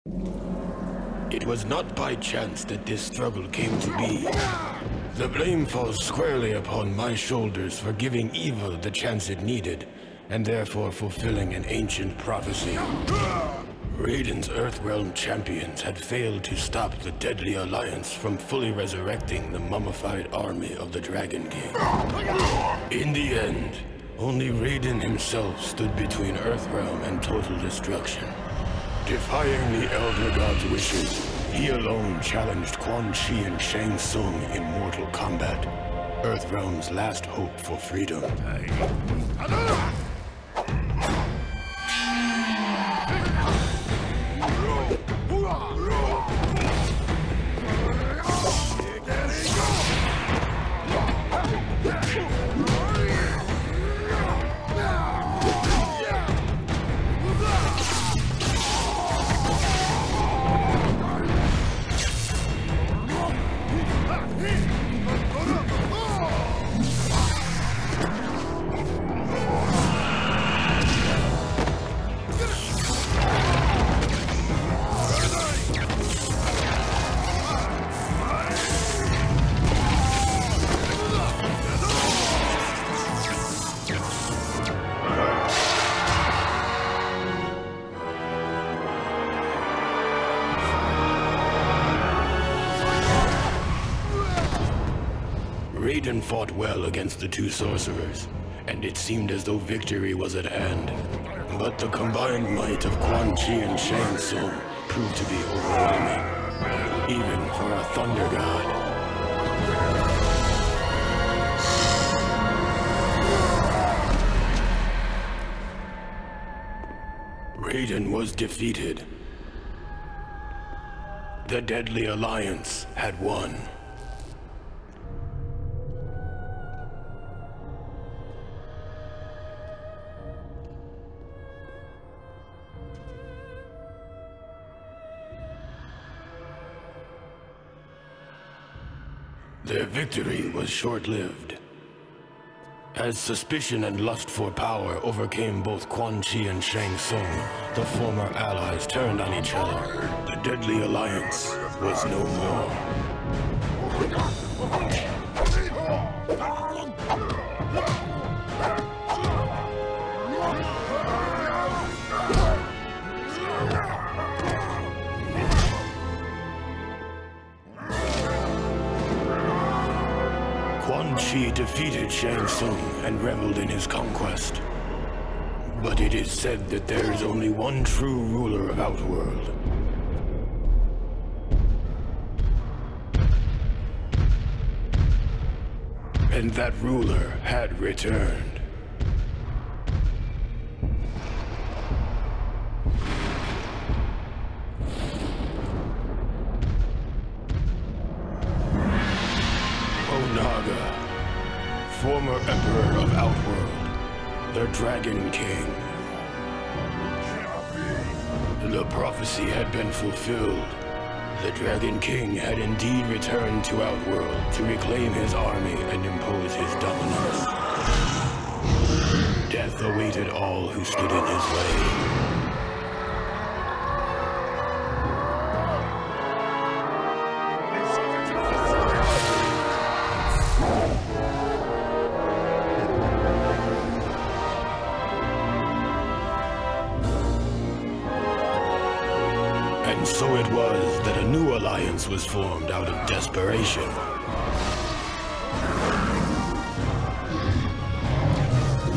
It was not by chance that this struggle came to be. The blame falls squarely upon my shoulders for giving evil the chance it needed, and therefore fulfilling an ancient prophecy. Raiden's Earthrealm champions had failed to stop the Deadly Alliance from fully resurrecting the mummified army of the Dragon King. In the end, only Raiden himself stood between Earthrealm and total destruction. Defying the Elder God's wishes, he alone challenged Quan Chi and Shang Tsung in mortal combat, Earthrealm's last hope for freedom. Raiden fought well against the two sorcerers, and it seemed as though victory was at hand. But the combined might of Quan Chi and Shang Tsung proved to be overwhelming, even for a Thunder God. Raiden was defeated. The Deadly Alliance had won. Their victory was short-lived. As suspicion and lust for power overcame both Quan Chi and Shang Tsung, the former allies turned on each other. The Deadly Alliance was no more. Quan Chi defeated Shang Tsung and reveled in his conquest. But it is said that there is only one true ruler of Outworld. And that ruler had returned. Onaga, former Emperor of Outworld, the Dragon King. The prophecy had been fulfilled. The Dragon King had indeed returned to Outworld to reclaim his army and impose his dominance. Death awaited all who stood in his way. And so it was that a new alliance was formed out of desperation.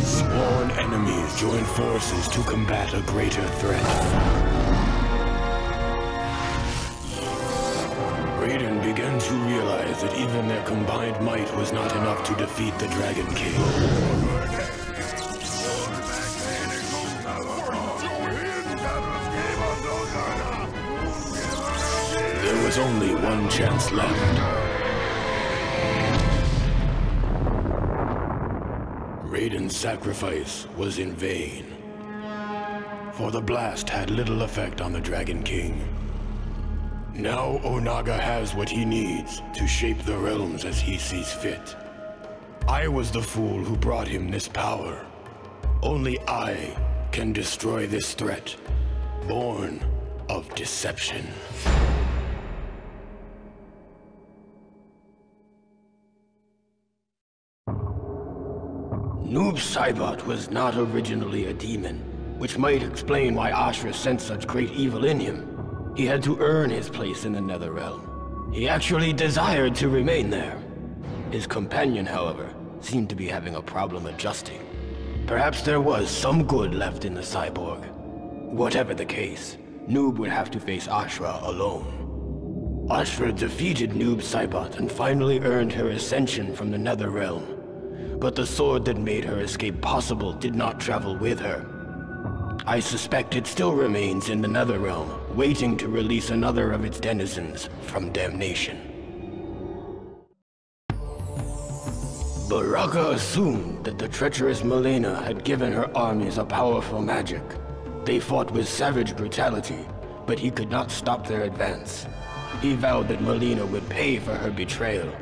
Sworn enemies joined forces to combat a greater threat. Raiden began to realize that even their combined might was not enough to defeat the Dragon King. There was only one chance left. Raiden's sacrifice was in vain, for the blast had little effect on the Dragon King. Now Onaga has what he needs to shape the realms as he sees fit. I was the fool who brought him this power. Only I can destroy this threat, born of deception. Noob Saibot was not originally a demon, which might explain why Ashrah sensed such great evil in him. He had to earn his place in the Netherrealm. He actually desired to remain there. His companion, however, seemed to be having a problem adjusting. Perhaps there was some good left in the cyborg. Whatever the case, Noob would have to face Ashrah alone. Ashrah defeated Noob Saibot and finally earned her ascension from the Netherrealm. But the sword that made her escape possible did not travel with her. I suspect it still remains in the Netherrealm, waiting to release another of its denizens from damnation. Baraka assumed that the treacherous Mileena had given her armies a powerful magic. They fought with savage brutality, but he could not stop their advance. He vowed that Mileena would pay for her betrayal.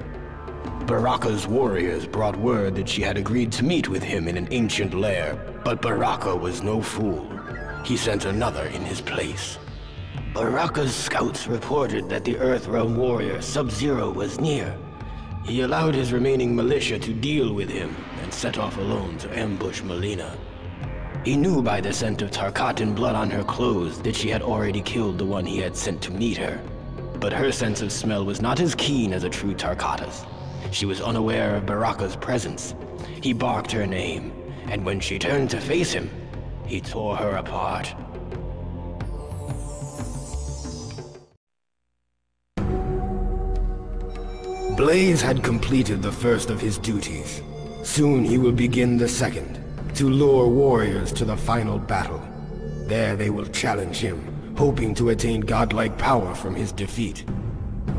Baraka's warriors brought word that she had agreed to meet with him in an ancient lair, but Baraka was no fool. He sent another in his place. Baraka's scouts reported that the Earthrealm warrior Sub-Zero was near. He allowed his remaining militia to deal with him and set off alone to ambush Mileena. He knew by the scent of Tarkatan blood on her clothes that she had already killed the one he had sent to meet her. But her sense of smell was not as keen as a true Tarkata's. She was unaware of Baraka's presence. He barked her name, and when she turned to face him, he tore her apart. Blaze had completed the first of his duties. Soon he will begin the second, to lure warriors to the final battle. There they will challenge him, hoping to attain godlike power from his defeat.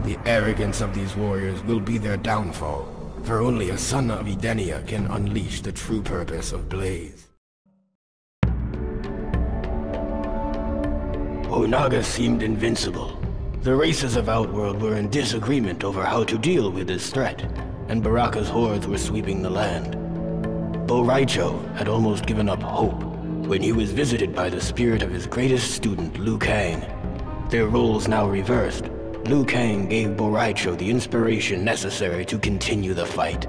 The arrogance of these warriors will be their downfall, for only a son of Edenia can unleash the true purpose of Blaze. Onaga seemed invincible. The races of Outworld were in disagreement over how to deal with this threat, and Baraka's hordes were sweeping the land. Rai Cho had almost given up hope when he was visited by the spirit of his greatest student, Liu Kang. Their roles now reversed. Liu Kang gave Rai Cho the inspiration necessary to continue the fight.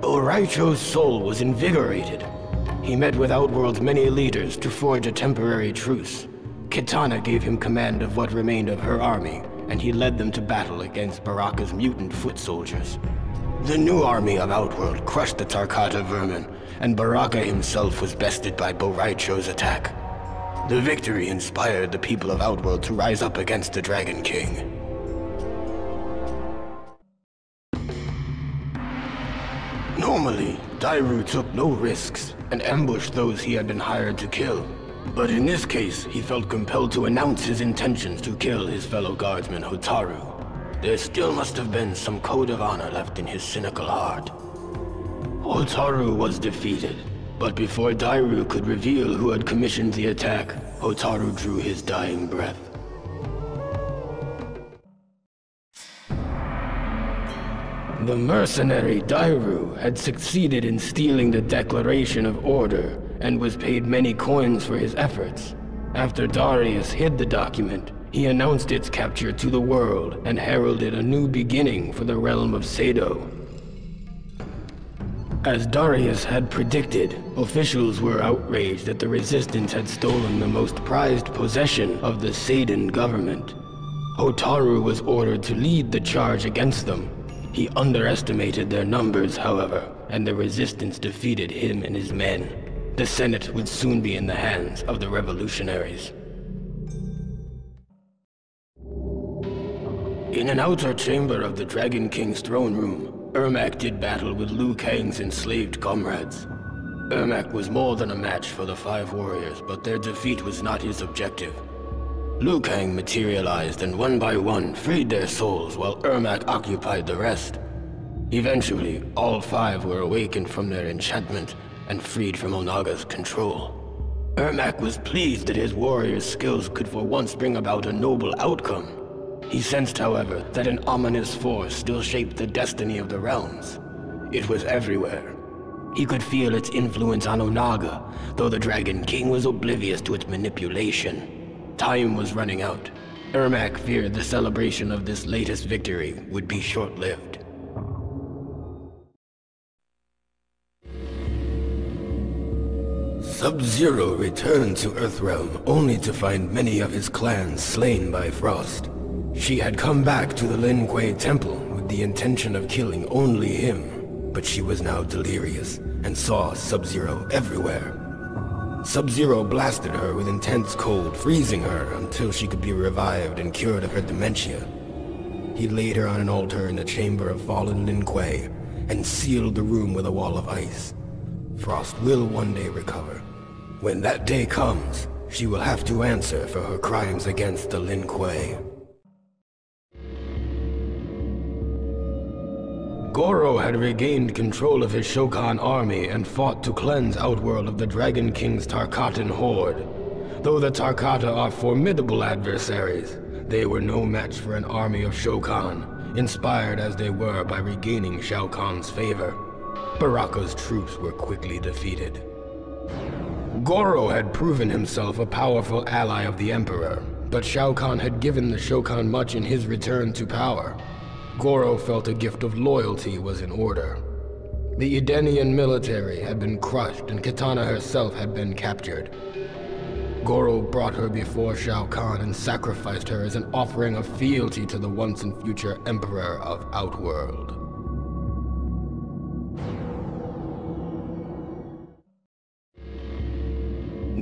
Rai Cho's soul was invigorated. He met with Outworld's many leaders to forge a temporary truce. Kitana gave him command of what remained of her army, and he led them to battle against Baraka's mutant foot soldiers. The new army of Outworld crushed the Tarkata vermin, and Baraka himself was bested by Rai Cho's attack. The victory inspired the people of Outworld to rise up against the Dragon King. Normally, Dairou took no risks and ambushed those he had been hired to kill. But in this case, he felt compelled to announce his intentions to kill his fellow guardsman Hotaru. There still must have been some code of honor left in his cynical heart. Hotaru was defeated, but before Dairou could reveal who had commissioned the attack, Hotaru drew his dying breath. The mercenary Dairou had succeeded in stealing the Declaration of Order and was paid many coins for his efforts. After Darrius hid the document, he announced its capture to the world and heralded a new beginning for the realm of Sado. As Darrius had predicted, officials were outraged that the Resistance had stolen the most prized possession of the Sadan government. Hotaru was ordered to lead the charge against them. He underestimated their numbers, however, and the Resistance defeated him and his men. The Senate would soon be in the hands of the revolutionaries. In an outer chamber of the Dragon King's throne room, Ermac did battle with Liu Kang's enslaved comrades. Ermac was more than a match for the 5 warriors, but their defeat was not his objective. Liu Kang materialized and one by one freed their souls while Ermac occupied the rest. Eventually, all 5 were awakened from their enchantment and freed from Onaga's control. Ermac was pleased that his warrior's skills could for once bring about a noble outcome. He sensed, however, that an ominous force still shaped the destiny of the realms. It was everywhere. He could feel its influence on Onaga, though the Dragon King was oblivious to its manipulation. time was running out. Ermac feared the celebration of this latest victory would be short-lived. Sub-Zero returned to Earthrealm only to find many of his clan slain by Frost. She had come back to the Lin Kuei Temple with the intention of killing only him, but she was now delirious and saw Sub-Zero everywhere. Sub-Zero blasted her with intense cold, freezing her until she could be revived and cured of her dementia. He laid her on an altar in the chamber of fallen Lin Kuei and sealed the room with a wall of ice. Frost will one day recover. When that day comes, she will have to answer for her crimes against the Lin Kuei. Goro had regained control of his Shao Kahn army and fought to cleanse Outworld of the Dragon King's Tarkatan horde. Though the Tarkata are formidable adversaries, they were no match for an army of Shao Kahn, inspired as they were by regaining Shao Kahn's favor. Baraka's troops were quickly defeated. Goro had proven himself a powerful ally of the Emperor, but Shao Kahn had given the Shokan much in his return to power. Goro felt a gift of loyalty was in order. The Edenian military had been crushed and Kitana herself had been captured. Goro brought her before Shao Kahn and sacrificed her as an offering of fealty to the once and future Emperor of Outworld.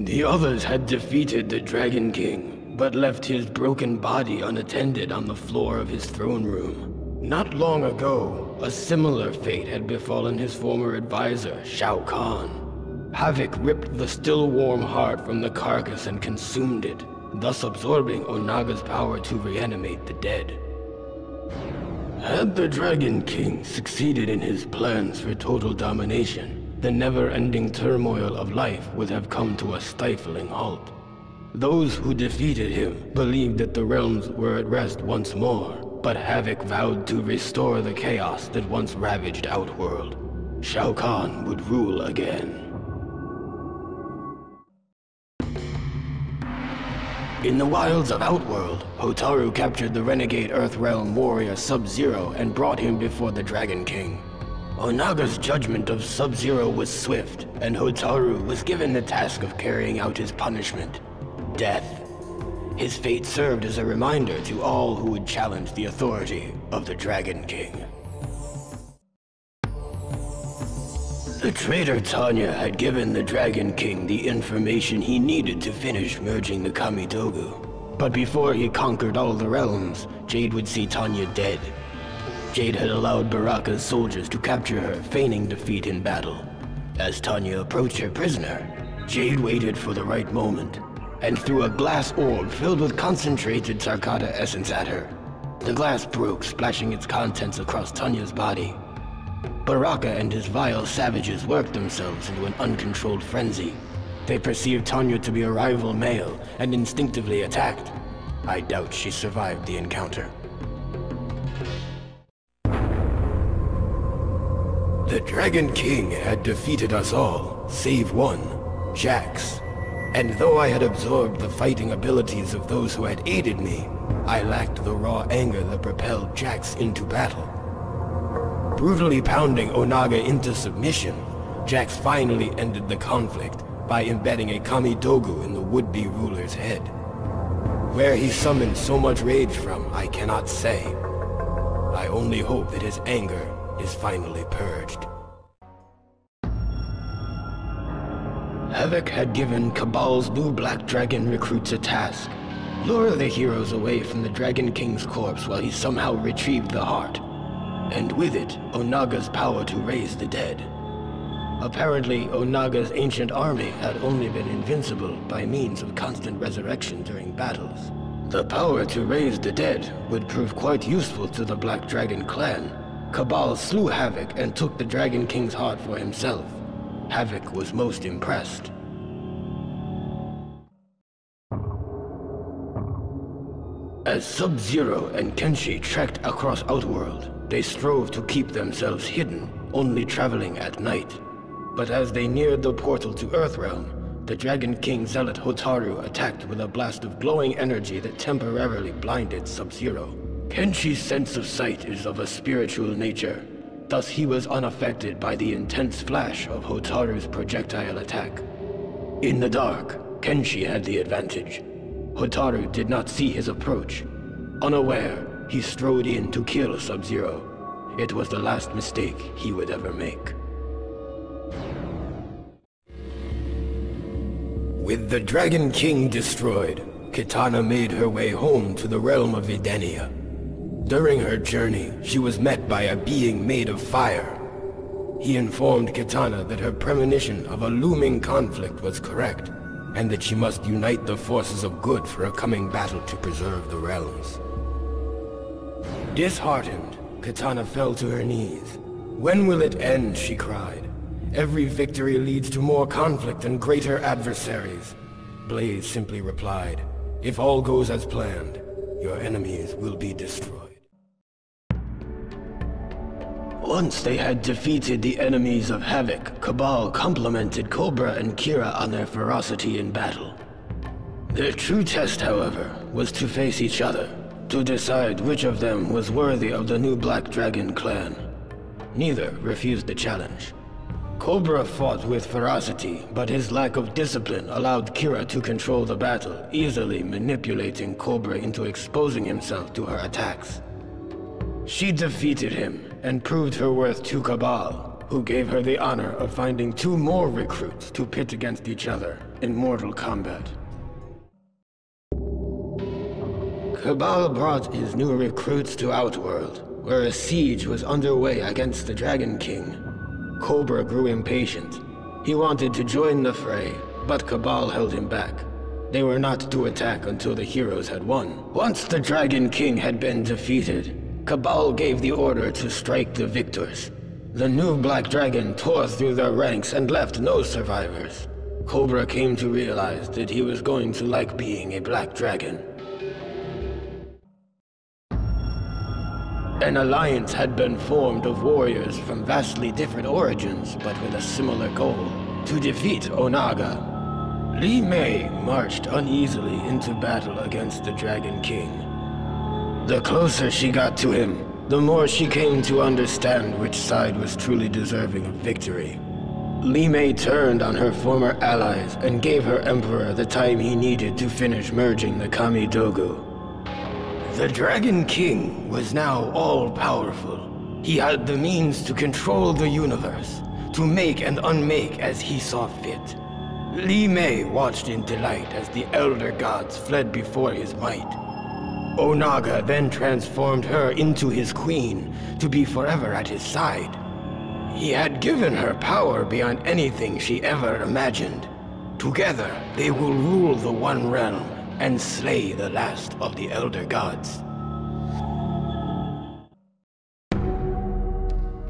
The others had defeated the Dragon King, but left his broken body unattended on the floor of his throne room. Not long ago, a similar fate had befallen his former advisor, Shao Kahn. Havik ripped the still warm heart from the carcass and consumed it, thus absorbing Onaga's power to reanimate the dead. Had the Dragon King succeeded in his plans for total domination, the never-ending turmoil of life would have come to a stifling halt. Those who defeated him believed that the realms were at rest once more, but Havik vowed to restore the chaos that once ravaged Outworld. Shao Kahn would rule again. In the wilds of Outworld, Hotaru captured the renegade Earthrealm warrior Sub-Zero and brought him before the Dragon King. Onaga's judgment of Sub-Zero was swift, and Hotaru was given the task of carrying out his punishment: death. His fate served as a reminder to all who would challenge the authority of the Dragon King. The traitor Tanya had given the Dragon King the information he needed to finish merging the Kamidogu. But before he conquered all the realms, Jade would see Tanya dead. Jade had allowed Baraka's soldiers to capture her, feigning defeat in battle. As Tanya approached her prisoner, Jade waited for the right moment, and threw a glass orb filled with concentrated Tarkata essence at her. The glass broke, splashing its contents across Tanya's body. Baraka and his vile savages worked themselves into an uncontrolled frenzy. They perceived Tanya to be a rival male and instinctively attacked. I doubt she survived the encounter. The Dragon King had defeated us all, save one, Jax. And though I had absorbed the fighting abilities of those who had aided me, I lacked the raw anger that propelled Jax into battle. Brutally pounding Onaga into submission, Jax finally ended the conflict by embedding a Kamidogu in the would-be ruler's head. Where he summoned so much rage from, I cannot say. I only hope that his anger is finally purged. Havik had given Kabal's new Black Dragon recruits a task: lure the heroes away from the Dragon King's corpse while he somehow retrieved the heart, and with it, Onaga's power to raise the dead. Apparently, Onaga's ancient army had only been invincible by means of constant resurrection during battles. The power to raise the dead would prove quite useful to the Black Dragon clan. Kabal slew Havik and took the Dragon King's heart for himself. Havik was most impressed. As Sub-Zero and Kenshi trekked across Outworld, they strove to keep themselves hidden, only traveling at night. But as they neared the portal to Earthrealm, the Dragon King zealot Hotaru attacked with a blast of glowing energy that temporarily blinded Sub-Zero. Kenshi's sense of sight is of a spiritual nature, thus he was unaffected by the intense flash of Hotaru's projectile attack. In the dark, Kenshi had the advantage. Hotaru did not see his approach. Unaware, he strode in to kill Sub-Zero. It was the last mistake he would ever make. With the Dragon King destroyed, Kitana made her way home to the realm of Edenia. During her journey, she was met by a being made of fire. He informed Kitana that her premonition of a looming conflict was correct, and that she must unite the forces of good for a coming battle to preserve the realms. Disheartened, Kitana fell to her knees. "When will it end?" she cried. "Every victory leads to more conflict and greater adversaries." Blaze simply replied, "If all goes as planned, your enemies will be destroyed." Once they had defeated the enemies of Havik, Kabal complimented Kobra and Kira on their ferocity in battle. Their true test, however, was to face each other, to decide which of them was worthy of the new Black Dragon clan. Neither refused the challenge. Kobra fought with ferocity, but his lack of discipline allowed Kira to control the battle, easily manipulating Kobra into exposing himself to her attacks. She defeated him and proved her worth to Kabal, who gave her the honor of finding 2 more recruits to pit against each other in mortal combat. Kabal brought his new recruits to Outworld, where a siege was underway against the Dragon King. Kobra grew impatient. He wanted to join the fray, but Kabal held him back. They were not to attack until the heroes had won. Once the Dragon King had been defeated, Kabal gave the order to strike the victors. The new Black Dragon tore through their ranks and left no survivors. Kobra came to realize that he was going to like being a Black Dragon. An alliance had been formed of warriors from vastly different origins, but with a similar goal: to defeat Onaga. Li Mei marched uneasily into battle against the Dragon King. The closer she got to him, the more she came to understand which side was truly deserving of victory. Li Mei turned on her former allies and gave her emperor the time he needed to finish merging the Kamidogu. The Dragon King was now all-powerful. He had the means to control the universe, to make and unmake as he saw fit. Li Mei watched in delight as the Elder Gods fled before his might. Onaga then transformed her into his queen, to be forever at his side. He had given her power beyond anything she ever imagined. Together, they will rule the One Realm and slay the last of the Elder Gods.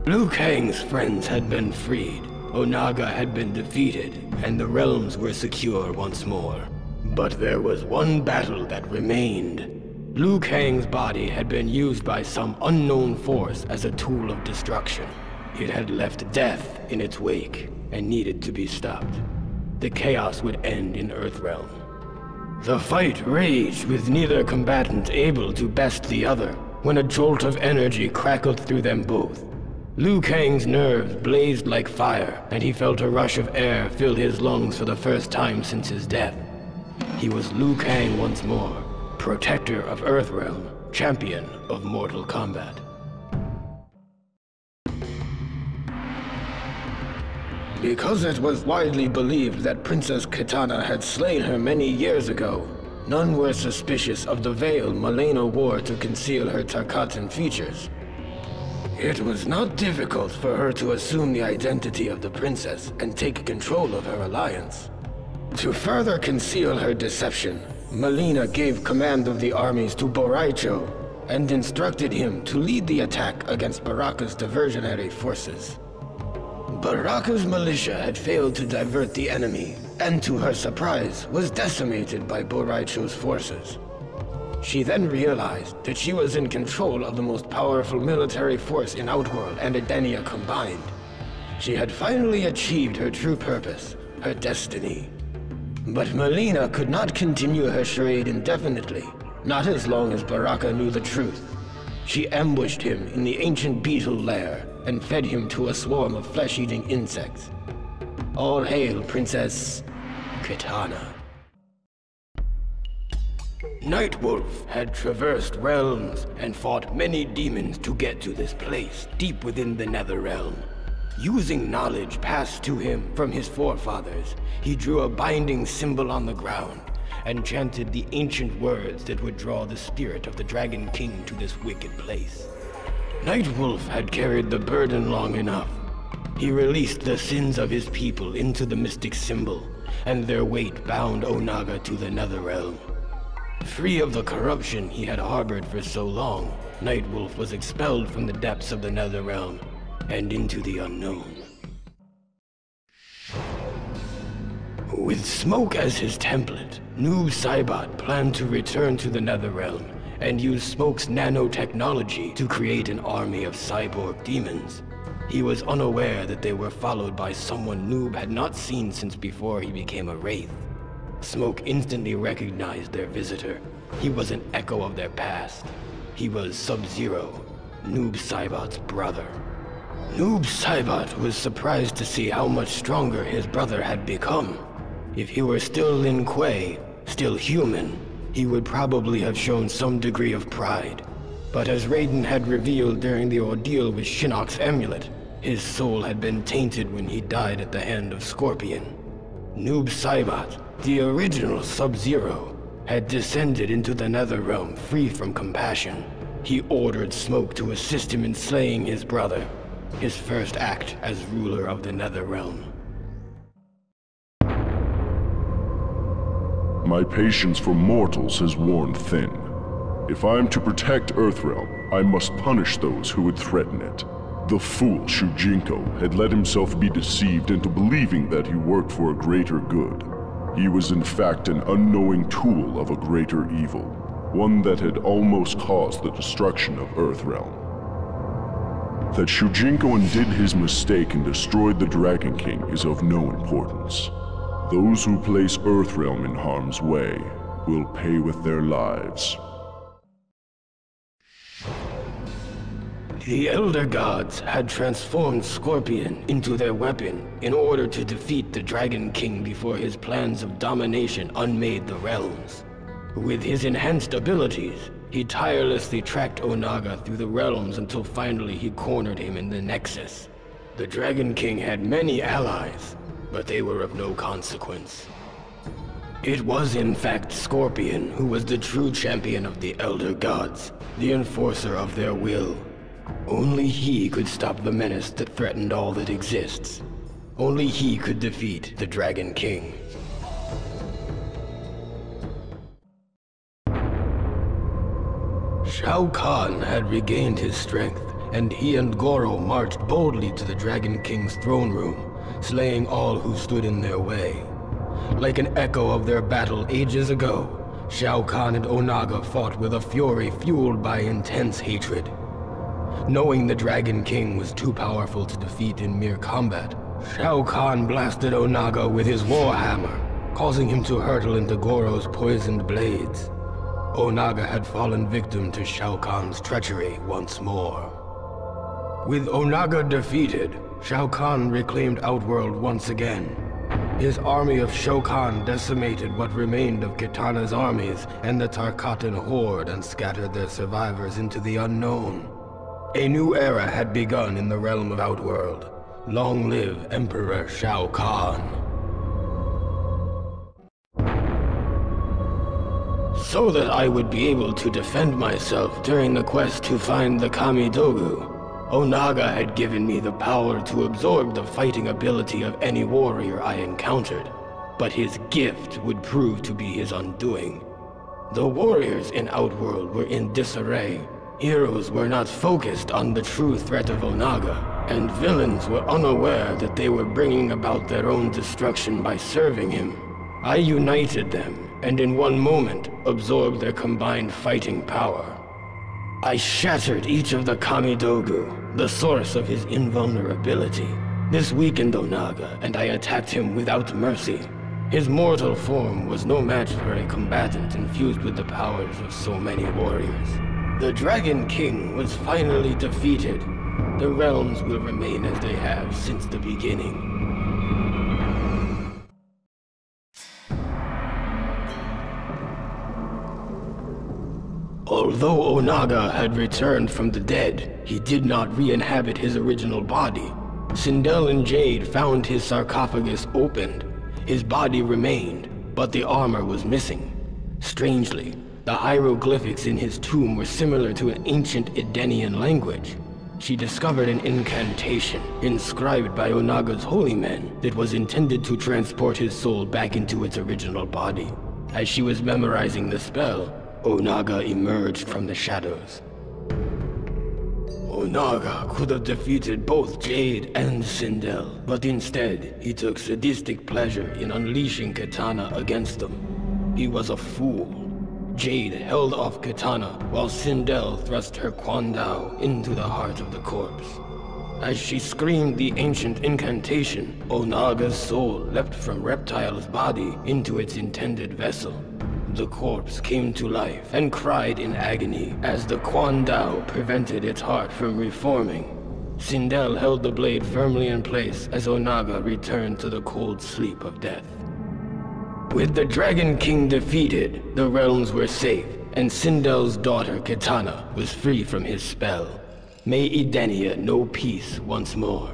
Liu Kang's friends had been freed, Onaga had been defeated, and the realms were secure once more. But there was one battle that remained. Liu Kang's body had been used by some unknown force as a tool of destruction. It had left death in its wake and needed to be stopped. The chaos would end in Earthrealm. The fight raged with neither combatant able to best the other when a jolt of energy crackled through them both. Liu Kang's nerves blazed like fire, and he felt a rush of air fill his lungs for the first time since his death. He was Liu Kang once more, protector of Earthrealm, champion of Mortal Kombat. Because it was widely believed that Princess Kitana had slain her many years ago, none were suspicious of the veil Mileena wore to conceal her Tarkatan features. It was not difficult for her to assume the identity of the princess and take control of her alliance. To further conceal her deception, Mileena gave command of the armies to Rai Cho and instructed him to lead the attack against Baraka's diversionary forces. Baraka's militia had failed to divert the enemy, and to her surprise, was decimated by Rai Cho's forces. She then realized that she was in control of the most powerful military force in Outworld and Edenia combined. She had finally achieved her true purpose, her destiny. But Mileena could not continue her charade indefinitely, not as long as Baraka knew the truth. She ambushed him in the ancient beetle lair and fed him to a swarm of flesh-eating insects. All hail Princess Kitana. Nightwolf had traversed realms and fought many demons to get to this place, deep within the Netherrealm. Using knowledge passed to him from his forefathers, he drew a binding symbol on the ground and chanted the ancient words that would draw the spirit of the Dragon King to this wicked place. Nightwolf had carried the burden long enough. He released the sins of his people into the mystic symbol, and their weight bound Onaga to the Netherrealm. Free of the corruption he had harbored for so long, Nightwolf was expelled from the depths of the Netherrealm and into the unknown. With Smoke as his template, Noob Saibot planned to return to the Netherrealm and use Smoke's nanotechnology to create an army of cyborg demons. He was unaware that they were followed by someone Noob had not seen since before he became a wraith. Smoke instantly recognized their visitor. He was an echo of their past. He was Sub-Zero, Noob Saibot's brother. Noob Saibot was surprised to see how much stronger his brother had become. If he were still Lin Kuei, still human, he would probably have shown some degree of pride. But as Raiden had revealed during the ordeal with Shinnok's amulet, his soul had been tainted when he died at the hand of Scorpion. Noob Saibot, the original Sub-Zero, had descended into the Netherrealm free from compassion. He ordered Smoke to assist him in slaying his brother, his first act as ruler of the Netherrealm. My patience for mortals has worn thin. If I am to protect Earthrealm, I must punish those who would threaten it. The fool Shujinko had let himself be deceived into believing that he worked for a greater good. He was in fact an unknowing tool of a greater evil, one that had almost caused the destruction of Earthrealm. That Shujinko undid his mistake and destroyed the Dragon King is of no importance. Those who place Earthrealm in harm's way will pay with their lives. The Elder Gods had transformed Scorpion into their weapon in order to defeat the Dragon King before his plans of domination unmade the realms. With his enhanced abilities, he tirelessly tracked Onaga through the realms until finally he cornered him in the Nexus. The Dragon King had many allies, but they were of no consequence. It was in fact Scorpion who was the true champion of the Elder Gods, the enforcer of their will. Only he could stop the menace that threatened all that exists. Only he could defeat the Dragon King. Shao Kahn had regained his strength, and he and Goro marched boldly to the Dragon King's throne room, slaying all who stood in their way. Like an echo of their battle ages ago, Shao Kahn and Onaga fought with a fury fueled by intense hatred. Knowing the Dragon King was too powerful to defeat in mere combat, Shao Kahn blasted Onaga with his warhammer, causing him to hurtle into Goro's poisoned blades. Onaga had fallen victim to Shao Kahn's treachery once more. With Onaga defeated, Shao Kahn reclaimed Outworld once again. His army of Shokan decimated what remained of Kitana's armies and the Tarkatan horde and scattered their survivors into the unknown. A new era had begun in the realm of Outworld. Long live Emperor Shao Kahn. So that I would be able to defend myself during the quest to find the Kamidogu, Onaga had given me the power to absorb the fighting ability of any warrior I encountered, but his gift would prove to be his undoing. The warriors in Outworld were in disarray. Heroes were not focused on the true threat of Onaga, and villains were unaware that they were bringing about their own destruction by serving him. I united them, and in one moment absorbed their combined fighting power. I shattered each of the Kamidogu, the source of his invulnerability. This weakened Onaga, and I attacked him without mercy. His mortal form was no match for a combatant infused with the powers of so many warriors. The Dragon King was finally defeated. The realms will remain as they have since the beginning. Although Onaga had returned from the dead, he did not re-inhabit his original body. Sindel and Jade found his sarcophagus opened. His body remained, but the armor was missing. Strangely, the hieroglyphics in his tomb were similar to an ancient Edenian language. She discovered an incantation inscribed by Onaga's holy men that was intended to transport his soul back into its original body. As she was memorizing the spell, Onaga emerged from the shadows. Onaga could have defeated both Jade and Sindel, but instead he took sadistic pleasure in unleashing Kitana against them. He was a fool. Jade held off Kitana while Sindel thrust her Kwandao into the heart of the corpse. As she screamed the ancient incantation, Onaga's soul leapt from Reptile's body into its intended vessel. The corpse came to life and cried in agony as the Kwandao prevented its heart from reforming. Sindel held the blade firmly in place as Onaga returned to the cold sleep of death. With the Dragon King defeated, the realms were safe, and Sindel's daughter Kitana was free from his spell. May Edenia know peace once more.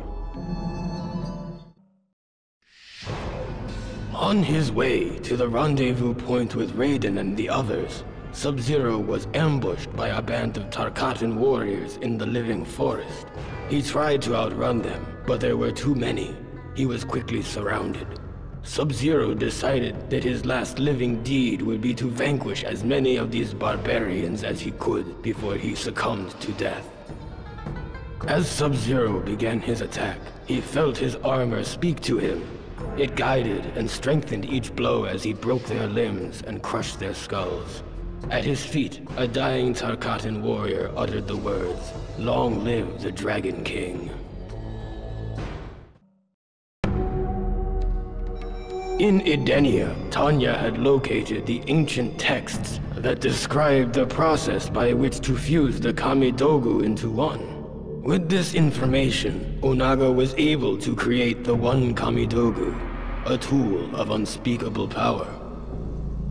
On his way to the rendezvous point with Raiden and the others, Sub-Zero was ambushed by a band of Tarkatan warriors in the living forest. He tried to outrun them, but there were too many. He was quickly surrounded. Sub-Zero decided that his last living deed would be to vanquish as many of these barbarians as he could before he succumbed to death. As Sub-Zero began his attack, he felt his armor speak to him. It guided and strengthened each blow as he broke their limbs and crushed their skulls. At his feet, a dying Tarkatan warrior uttered the words, "Long live the Dragon King." In Edenia, Tanya had located the ancient texts that described the process by which to fuse the Kamidogu into one. With this information, Onaga was able to create the One Kamidogu, a tool of unspeakable power.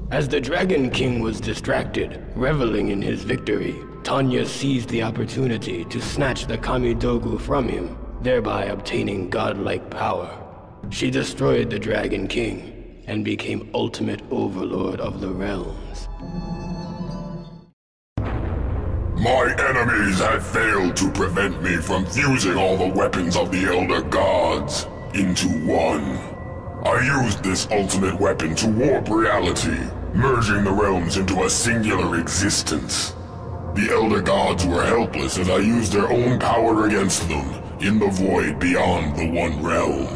As the Dragon King was distracted, reveling in his victory, Tanya seized the opportunity to snatch the Kamidogu from him, thereby obtaining godlike power. She destroyed the Dragon King and became ultimate overlord of the realms. My enemies have failed to prevent me from fusing all the weapons of the Elder Gods into one. I used this ultimate weapon to warp reality, merging the realms into a singular existence. The Elder Gods were helpless as I used their own power against them in the void beyond the One Realm.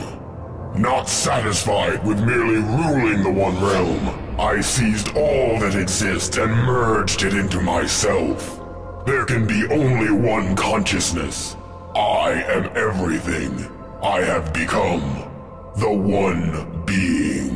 Not satisfied with merely ruling the One Realm, I seized all that exists and merged it into myself. There can be only one consciousness. I am everything. I have become the One Being.